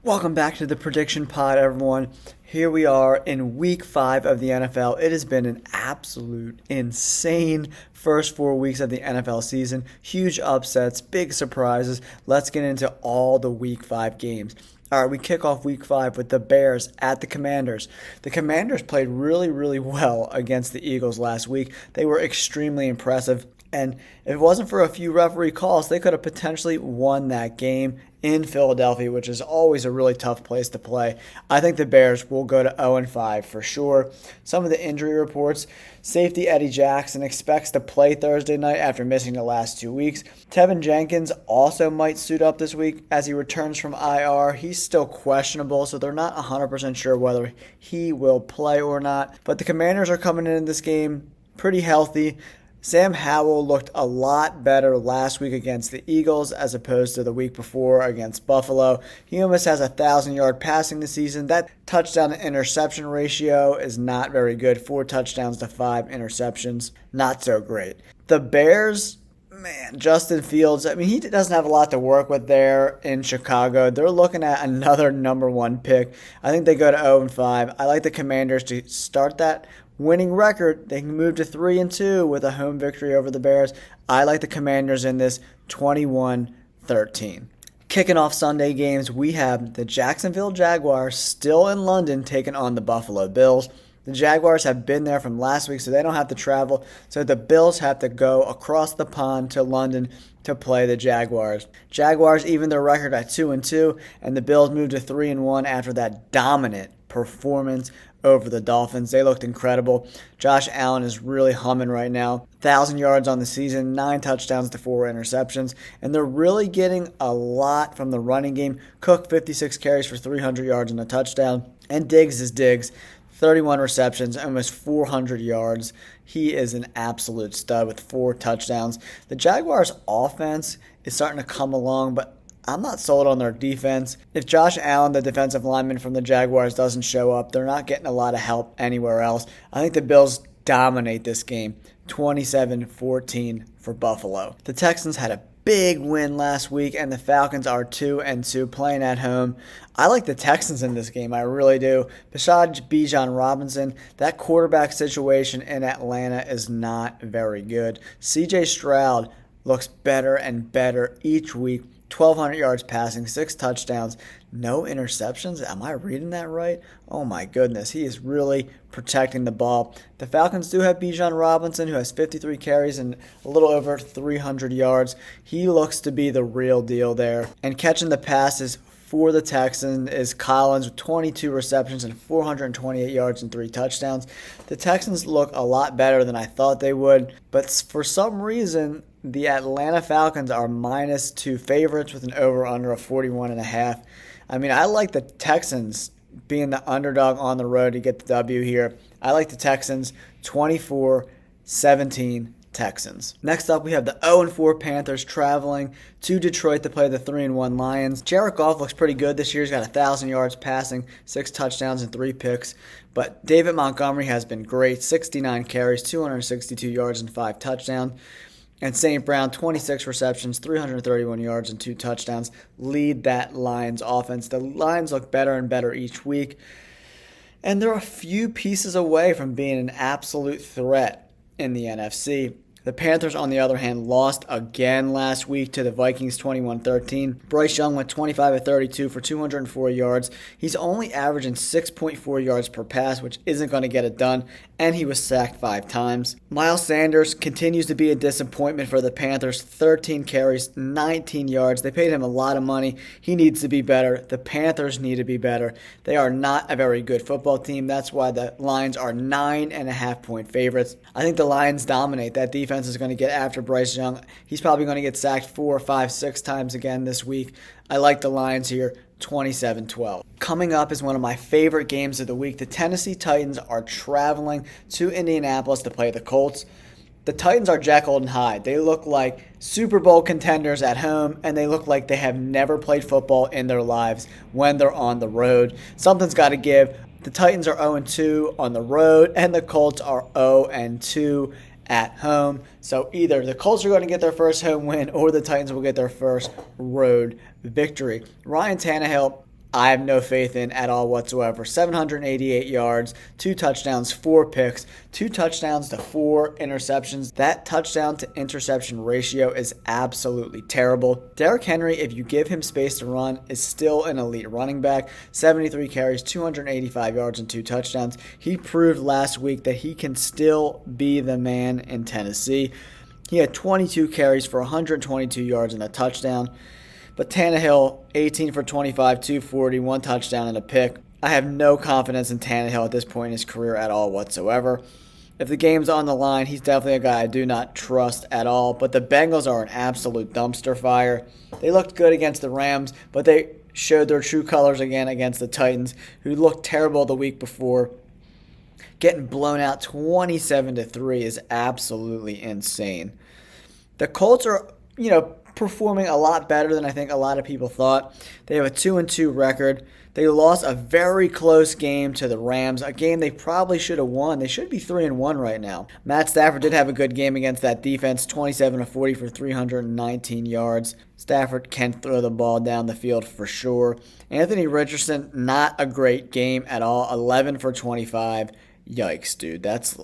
Welcome back to the Prediction Pod, everyone. Here we are in week 5 of the NFL. It has been an absolute insane first 4 weeks of the NFL season. Huge upsets, big surprises. Let's get into all the week 5 games. All right, we kick off week 5 with the Bears at the Commanders. The Commanders played really well against the Eagles last week. They were extremely impressive. And if it wasn't for a few referee calls, they could have potentially won that game in Philadelphia, which is always a really tough place to play. I think the Bears will go to 0-5 for sure. Some of the injury reports: safety Eddie Jackson expects to play Thursday night after missing the last 2 weeks. Tevin Jenkins also might suit up this week as he returns from IR. He's still questionable, so they're not 100% sure whether he will play or not. But the Commanders are coming in this game pretty healthy. Sam Howell looked a lot better last week against the Eagles as opposed to the week before against Buffalo. He almost has 1,000-yard passing this season. That touchdown to interception ratio is not very good. 4 touchdowns to 5 interceptions. Not so great. The Bears, man, Justin Fields, he doesn't have a lot to work with there in Chicago. They're looking at another number 1 pick. I think they go to 0-5. I like the Commanders to start that winning record. They can move to 3-2 with a home victory over the Bears. I like the Commanders in this 21-13. Kicking off Sunday games, we have the Jacksonville Jaguars still in London taking on the Buffalo Bills. The Jaguars have been there from last week, so they don't have to travel. So the Bills have to go across the pond to London to play the Jaguars. Jaguars even their record at 2-2, and the Bills moved to 3-1 after that dominant performance over the Dolphins. They looked incredible. Josh Allen is really humming right now. 1,000 yards on the season, 9 touchdowns to 4 interceptions, and they're really getting a lot from the running game. Cook, 56 carries for 300 yards and a touchdown, and Diggs is Diggs. 31 receptions, almost 400 yards. He is an absolute stud with 4 touchdowns. The Jaguars' offense is starting to come along, but I'm not sold on their defense. If Josh Allen, the defensive lineman from the Jaguars, doesn't show up, they're not getting a lot of help anywhere else. I think the Bills dominate this game, 27-14 for Buffalo. The Texans had a big win last week, and the Falcons are 2-2 playing at home. I like the Texans in this game, I really do. Besides Bijan Robinson, that quarterback situation in Atlanta is not very good. CJ Stroud looks better and better each week. 1,200 yards passing, 6 touchdowns, no interceptions. Am I reading that right? Oh my goodness, he is really protecting the ball. The Falcons do have Bijan Robinson, who has 53 carries and a little over 300 yards. He looks to be the real deal there. And catching the passes for the Texans is Collins with 22 receptions and 428 yards and 3 touchdowns. The Texans look a lot better than I thought they would, but for some reason, the Atlanta Falcons are -2 favorites with an over-under of 41.5. I like the Texans being the underdog on the road to get the W here. I like the Texans 24-17 Texans. Next up, we have the 0-4 Panthers traveling to Detroit to play the 3-1 Lions. Jared Goff looks pretty good this year. He's got 1,000 yards passing, 6 touchdowns and 3 picks. But David Montgomery has been great. 69 carries, 262 yards and 5 touchdowns. And St. Brown, 26 receptions, 331 yards, and 2 touchdowns, lead that Lions offense. The Lions look better and better each week. And they're a few pieces away from being an absolute threat in the NFC. The Panthers, on the other hand, lost again last week to the Vikings 21-13. Bryce Young went 25-32 for 204 yards. He's only averaging 6.4 yards per pass, which isn't going to get it done, and he was sacked 5 times. Miles Sanders continues to be a disappointment for the Panthers. 13 carries, 19 yards. They paid him a lot of money. He needs to be better. The Panthers need to be better. They are not a very good football team. That's why the Lions are 9.5-point favorites. I think the Lions dominate. That defense is going to get after Bryce Young. He's probably going to get sacked 4, 5, 6 times again this week. I like the Lions here, 27-12. Coming up is one of my favorite games of the week. The Tennessee Titans are traveling to Indianapolis to play the Colts. The Titans are Jekyll and Hyde. They look like Super Bowl contenders at home, and they look like they have never played football in their lives when they're on the road. Something's got to give. The Titans are 0-2 on the road, and the Colts are 0-2 at home. So either the Colts are going to get their first home win or the Titans will get their first road victory. Ryan Tannehill I have no faith in at all whatsoever. 788 yards, 2 touchdowns, 4 picks, 2 touchdowns to 4 interceptions. That touchdown to interception ratio is absolutely terrible. Derrick Henry, if you give him space to run, is still an elite running back. 73 carries, 285 yards, and 2 touchdowns. He proved last week that he can still be the man in Tennessee. He had 22 carries for 122 yards and a touchdown. But Tannehill, 18 for 25, 240, 1 touchdown and a pick. I have no confidence in Tannehill at this point in his career at all whatsoever. If the game's on the line, he's definitely a guy I do not trust at all. But the Bengals are an absolute dumpster fire. They looked good against the Rams, but they showed their true colors again against the Titans, who looked terrible the week before. Getting blown out 27-3 is absolutely insane. The Colts are, performing a lot better than I think a lot of people thought. They have a 2-2 record. They lost a very close game to the Rams, a game they probably should have won. They should be 3-1 right now. Matt Stafford did have a good game against that defense, 27-40 for 319 yards. Stafford can throw the ball down the field for sure. Anthony Richardson, not a great game at all, 11 for 25. Yikes, dude. That's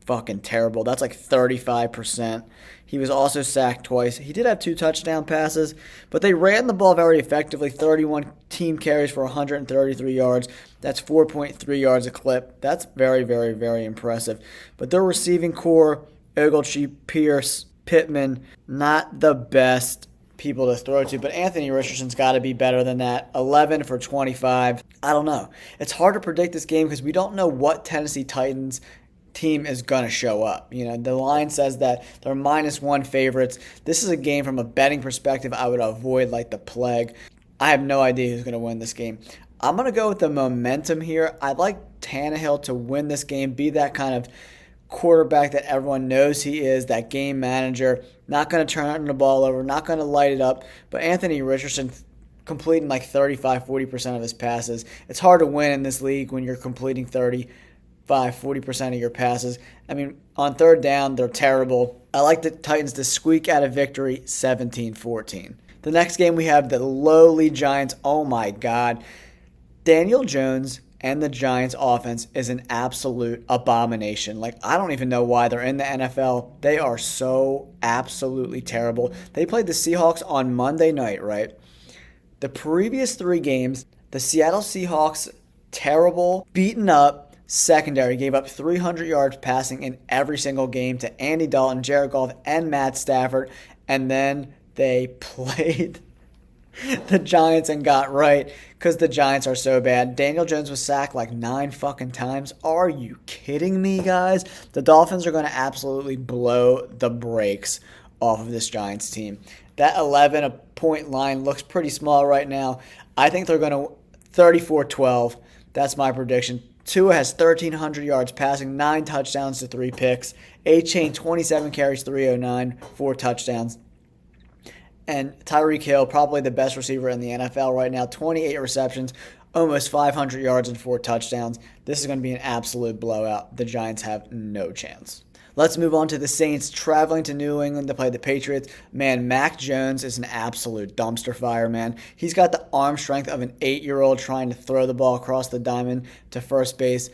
fucking terrible. That's like 35%. He was also sacked twice. He did have 2 touchdown passes, but they ran the ball very effectively. 31 team carries for 133 yards. That's 4.3 yards a clip. That's very, very, very impressive. But their receiving core, Ogletree, Pierce, Pittman, not the best people to throw to, but Anthony Richardson's got to be better than that. 11 for 25. I don't know. It's hard to predict this game because we don't know what Tennessee Titans team is going to show up. The line says that they're -1 favorites. This is a game from a betting perspective I would avoid like the plague. I have no idea who's going to win this game. I'm going to go with the momentum here. I'd like Tannehill to win this game, be that kind of quarterback that everyone knows he is, that game manager, not going to turn the ball over, not going to light it up. But Anthony Richardson completing like 35-40% of his passes. It's hard to win in this league when you're completing 40% of your passes. I mean, on third down, they're terrible. I like the Titans to squeak out a victory 17-14. The next game we have the lowly Giants. Oh my God. Daniel Jones and the Giants offense is an absolute abomination. I don't even know why they're in the NFL. They are so absolutely terrible. They played the Seahawks on Monday night, right? The previous 3 games, the Seattle Seahawks, terrible, beaten up, secondary gave up 300 yards passing in every single game to Andy Dalton, Jared Goff, and Matt Stafford. And then they played the Giants and got right because the Giants are so bad. Daniel Jones was sacked like 9 fucking times. Are you kidding me, guys? The Dolphins are going to absolutely blow the brakes off of this Giants team. That 11-point line looks pretty small right now. I think they're going to 34-12. That's my prediction. Tua has 1,300 yards passing, 9 touchdowns to 3 picks. A-Chain, 27 carries, 309, 4 touchdowns. And Tyreek Hill, probably the best receiver in the NFL right now, 28 receptions, almost 500 yards and 4 touchdowns. This is going to be an absolute blowout. The Giants have no chance. Let's move on to the Saints traveling to New England to play the Patriots. Man, Mac Jones is an absolute dumpster fire, man. He's got the arm strength of an 8-year-old trying to throw the ball across the diamond to first base.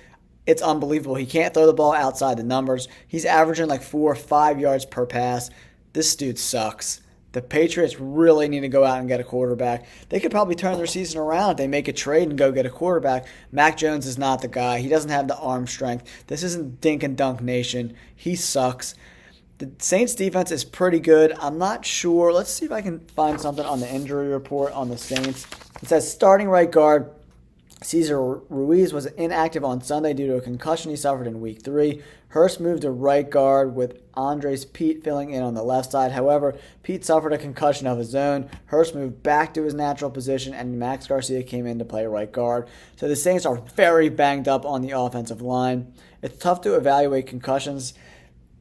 It's unbelievable. He can't throw the ball outside the numbers. He's averaging like 4 or 5 yards per pass. This dude sucks. The Patriots really need to go out and get a quarterback. They could probably turn their season around if they make a trade and go get a quarterback. Mac Jones is not the guy. He doesn't have the arm strength. This isn't dink and dunk nation. He sucks. The Saints defense is pretty good. I'm not sure. Let's see if I can find something on the injury report on the Saints. It says starting right guard Cesar Ruiz was inactive on Sunday due to a concussion he suffered in Week 3. Hurst moved to right guard with Andres Pete filling in on the left side. However, Pete suffered a concussion of his own. Hurst moved back to his natural position, and Max Garcia came in to play right guard. So the Saints are very banged up on the offensive line. It's tough to evaluate concussions.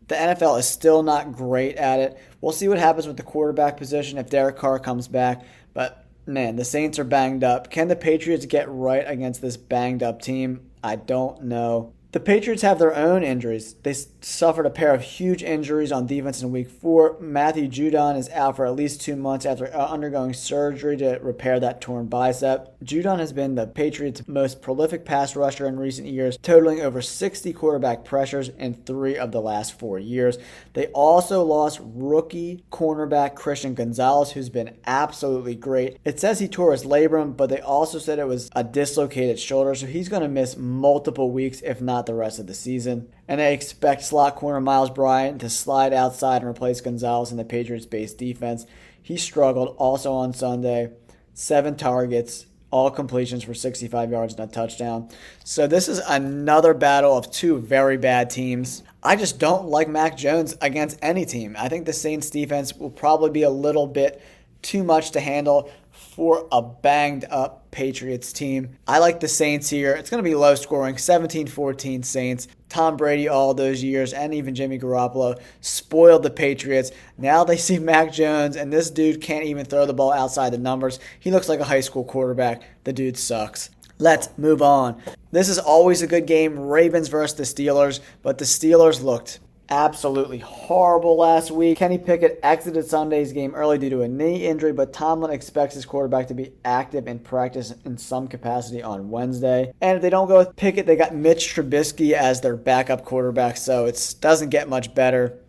The NFL is still not great at it. We'll see what happens with the quarterback position if Derek Carr comes back. But man, the Saints are banged up. Can the Patriots get right against this banged up team? I don't know. The Patriots have their own injuries. They suffered a pair of huge injuries on defense in week 4. Matthew Judon is out for at least 2 months after undergoing surgery to repair that torn bicep. Judon has been the Patriots' most prolific pass rusher in recent years, totaling over 60 quarterback pressures in 3 of the last 4 years. They also lost rookie cornerback Christian Gonzalez, who's been absolutely great. It says he tore his labrum, but they also said it was a dislocated shoulder, so he's going to miss multiple weeks, if not the rest of the season. And they expect slot corner Miles Bryant to slide outside and replace Gonzalez in the Patriots' base defense. He struggled also on Sunday. 7 targets, all completions for 65 yards and a touchdown. So this is another battle of 2 very bad teams. I just don't like Mac Jones against any team. I think the Saints defense will probably be a little bit too much to handle for a banged up Patriots team. I like the Saints here. It's going to be low scoring, 17-14 Saints. Tom Brady all those years and even Jimmy Garoppolo spoiled the Patriots. Now they see Mac Jones, and this dude can't even throw the ball outside the numbers. He looks like a high school quarterback. The dude sucks. Let's move on. This is always a good game, Ravens versus the Steelers, but the Steelers looked absolutely horrible last week. Kenny Pickett exited Sunday's game early due to a knee injury, but Tomlin expects his quarterback to be active in practice in some capacity on Wednesday. And if they don't go with Pickett, they got Mitch Trubisky as their backup quarterback, so it doesn't get much better.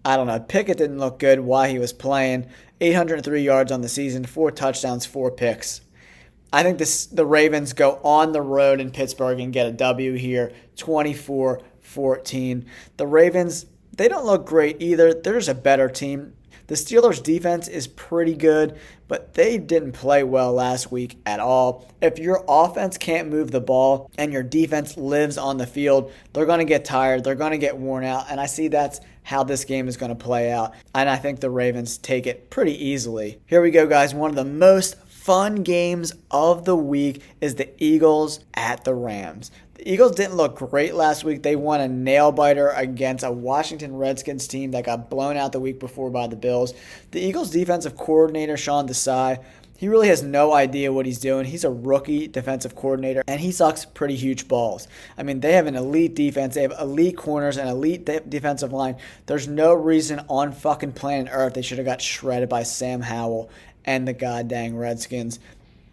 I don't know. Pickett didn't look good while he was playing. 803 yards on the season, 4 touchdowns, 4 picks. I think the Ravens go on the road in Pittsburgh and get a W here, 24-14. The Ravens, they don't look great either. They're just a better team. The Steelers' defense is pretty good, but they didn't play well last week at all. If your offense can't move the ball and your defense lives on the field, they're going to get tired. They're going to get worn out, and I see that's how this game is going to play out, and I think the Ravens take it pretty easily. Here we go, guys. One of the most fun games of the week is the Eagles at the Rams. The Eagles didn't look great last week. They won a nail-biter against a Washington Redskins team that got blown out the week before by the Bills. The Eagles' defensive coordinator, Sean Desai, he really has no idea what he's doing. He's a rookie defensive coordinator, and he sucks pretty huge balls. I mean, they have an elite defense. They have elite corners and elite defensive line. There's no reason on fucking planet Earth they should have got shredded by Sam Howell and the goddamn Redskins.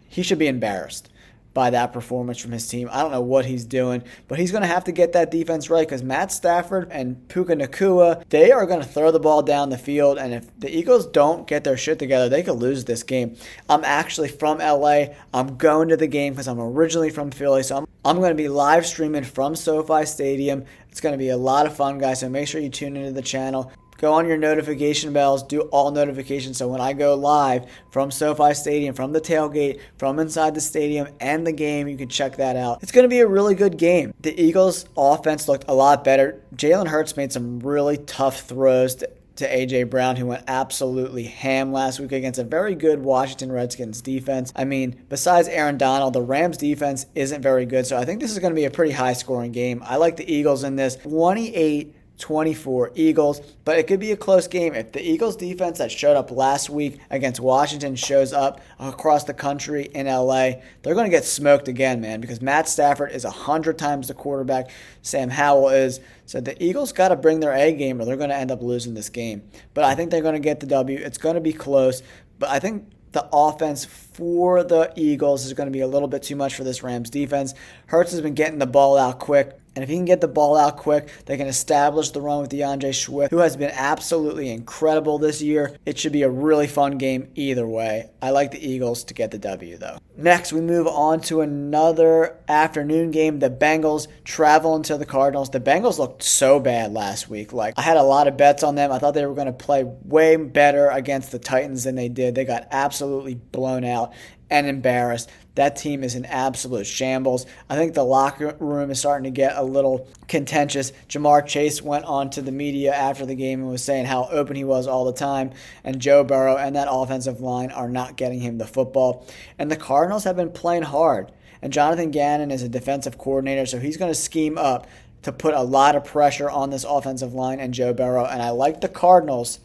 He should be embarrassed by that performance from his team. I don't know what he's doing, but he's going to have to get that defense right because Matt Stafford and Puka Nacua, they are going to throw the ball down the field, and if the Eagles don't get their shit together, they could lose this game. I'm actually from LA. I'm going to the game because I'm originally from Philly, so I'm going to be live streaming from SoFi Stadium. It's going to be a lot of fun, guys, so make sure you tune into the channel. Go on your notification bells, do all notifications, so when I go live from SoFi Stadium, from the tailgate, from inside the stadium, and the game, you can check that out. It's going to be a really good game. The Eagles' offense looked a lot better. Jalen Hurts made some really tough throws to A.J. Brown, who went absolutely ham last week against a very good Washington Redskins defense. I mean, besides Aaron Donald, the Rams defense isn't very good, so I think this is going to be a pretty high-scoring game. I like the Eagles in this. 28-24 Eagles, but it could be a close game. If the Eagles defense that showed up last week against Washington shows up across the country in LA, they're going to get smoked again, man, because Matt Stafford is 100 times the quarterback Sam Howell is. So the Eagles got to bring their A game or they're going to end up losing this game. But I think they're going to get the W. It's going to be close, but I think the offense for the Eagles is going to be a little bit too much for this Rams defense. Hurts has been getting the ball out quick. And if he can get the ball out quick, they can establish the run with DeAndre Swift, who has been absolutely incredible this year. It should be a really fun game either way. I like the Eagles to get the W, though. Next, we move on to another afternoon game. The Bengals travel into the Cardinals. The Bengals looked so bad last week. I had a lot of bets on them. I thought they were going to play way better against the Titans than they did. They got absolutely blown out and embarrassed. That team is in absolute shambles. I think the locker room is starting to get a little contentious. Jamar Chase went on to the media after the game and was saying how open he was all the time. And Joe Burrow and that offensive line are not getting him the football. And the Cardinals have been playing hard. And Jonathan Gannon is a defensive coordinator, so he's going to scheme up to put a lot of pressure on this offensive line and Joe Burrow. And I like the Cardinals.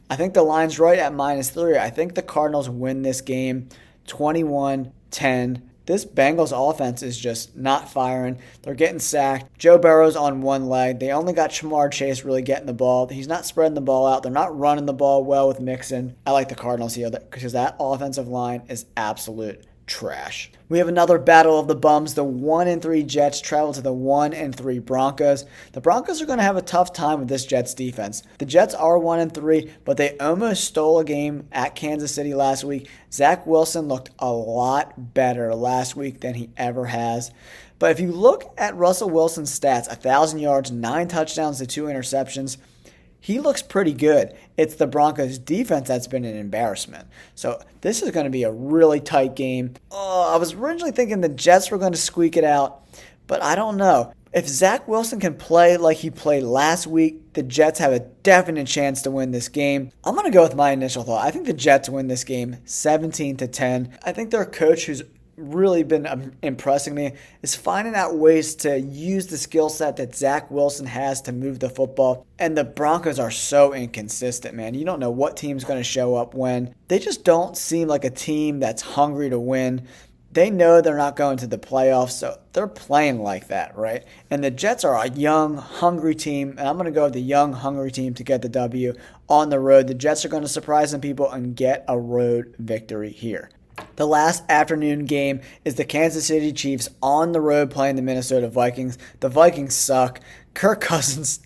I think the line's right at -3. I think the Cardinals win this game 21-10 This Bengals offense is just not firing. They're getting sacked. Joe Burrow's on one leg. They only got Jamar Chase really getting the ball. He's not spreading the ball out. They're not running the ball well with Mixon. I like the Cardinals here because that offensive line is absolute trash. We have another battle of the bums. The 1-3 Jets travel to the 1-3 Broncos. The Broncos are going to have a tough time with this Jets defense. The Jets are 1-3, but they almost stole a game at Kansas City last week. Zach Wilson looked a lot better last week than he ever has. But if you look at Russell Wilson's stats, 1,000 yards, 9 touchdowns to 2 interceptions, he looks pretty good. It's the Broncos' defense that's been an embarrassment. So this is going to be a really tight game. I was originally thinking the Jets were going to squeak it out, but I don't know. If Zach Wilson can play like he played last week, the Jets have a definite chance to win this game. I'm going to go with my initial thought. I think the Jets win this game 17-10. I think their coach, who's really been impressing me, is finding out ways to use the skill set that Zach Wilson has to move the football. And the Broncos are so inconsistent, man. You don't know what team's going to show up when. They just don't seem like a team that's hungry to win. They know they're not going to the playoffs, so they're playing like that, right? And the Jets are a young, hungry team, and I'm going to go with the young, hungry team to get the W on the road. The Jets are going to surprise some people and get a road victory here. The last afternoon game is the Kansas City Chiefs on the road playing the Minnesota Vikings. The Vikings suck. Kirk Cousins,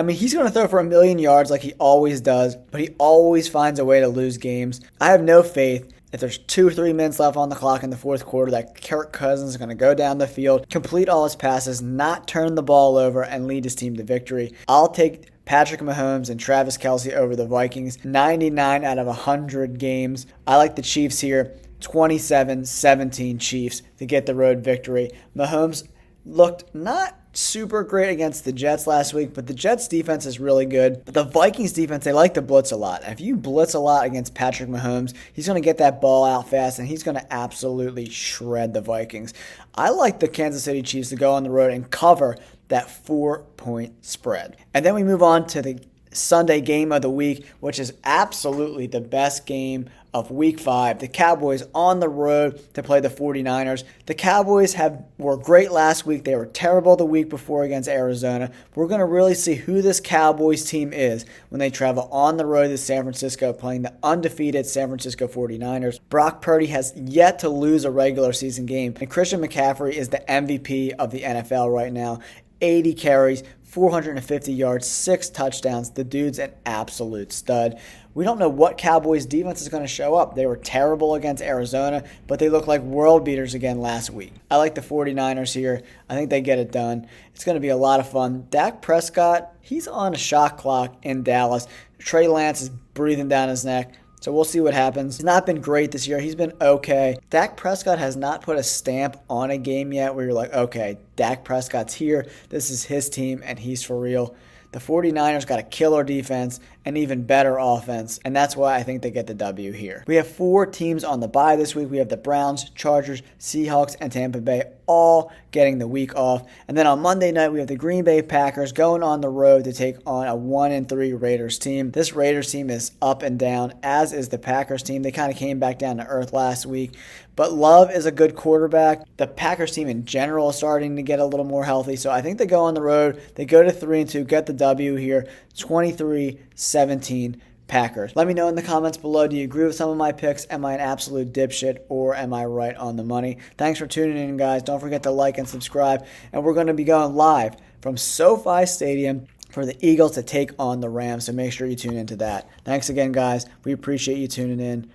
he's going to throw for 1,000,000 yards like he always does, but he always finds a way to lose games. I have no faith, if there's 2 or 3 minutes left on the clock in the fourth quarter, that Kirk Cousins is going to go down the field, complete all his passes, not turn the ball over, and lead his team to victory. I'll take Patrick Mahomes and Travis Kelce over the Vikings, 99 out of 100 games. I like the Chiefs here, 27-17 Chiefs to get the road victory. Mahomes looked not super great against the Jets last week, but the Jets defense is really good. But the Vikings defense, they like to blitz a lot. If you blitz a lot against Patrick Mahomes, he's going to get that ball out fast, and he's going to absolutely shred the Vikings. I like the Kansas City Chiefs to go on the road and cover that 4-point spread. And then we move on to the Sunday game of the week, which is absolutely the best game of Week 5. The Cowboys on the road to play the 49ers. The Cowboys were great last week. They were terrible the week before against Arizona. We're going to really see who this Cowboys team is when they travel on the road to San Francisco playing the undefeated San Francisco 49ers. Brock Purdy has yet to lose a regular season game, and Christian McCaffrey is the MVP of the NFL right now. 80 carries, 450 yards, 6 touchdowns. The dude's an absolute stud. We don't know what Cowboys defense is going to show up. They were terrible against Arizona, but they look like world beaters again last week. I like the 49ers here. I think they get it done. It's going to be a lot of fun. Dak Prescott, he's on a shot clock in Dallas. Trey Lance is breathing down his neck. So we'll see what happens. He's not been great this year. He's been okay. Dak Prescott has not put a stamp on a game yet where you're like, okay, Dak Prescott's here. This is his team, and he's for real. The 49ers got a killer defense and even better offense, and that's why I think they get the W here. We have 4 teams on the bye this week. We have the Browns, Chargers, Seahawks, and Tampa Bay all getting the week off. And then on Monday night, we have the Green Bay Packers going on the road to take on a 1-3 Raiders team. This Raiders team is up and down, as is the Packers team. They kind of came back down to earth last week. But Love is a good quarterback. The Packers team in general is starting to get a little more healthy. So I think they go on the road. They go to 3-2, get the W here, 23-17 Packers. Let me know in the comments below, do you agree with some of my picks? Am I an absolute dipshit, or am I right on the money? Thanks for tuning in, guys. Don't forget to like and subscribe. And we're going to be going live from SoFi Stadium for the Eagles to take on the Rams. So make sure you tune into that. Thanks again, guys. We appreciate you tuning in.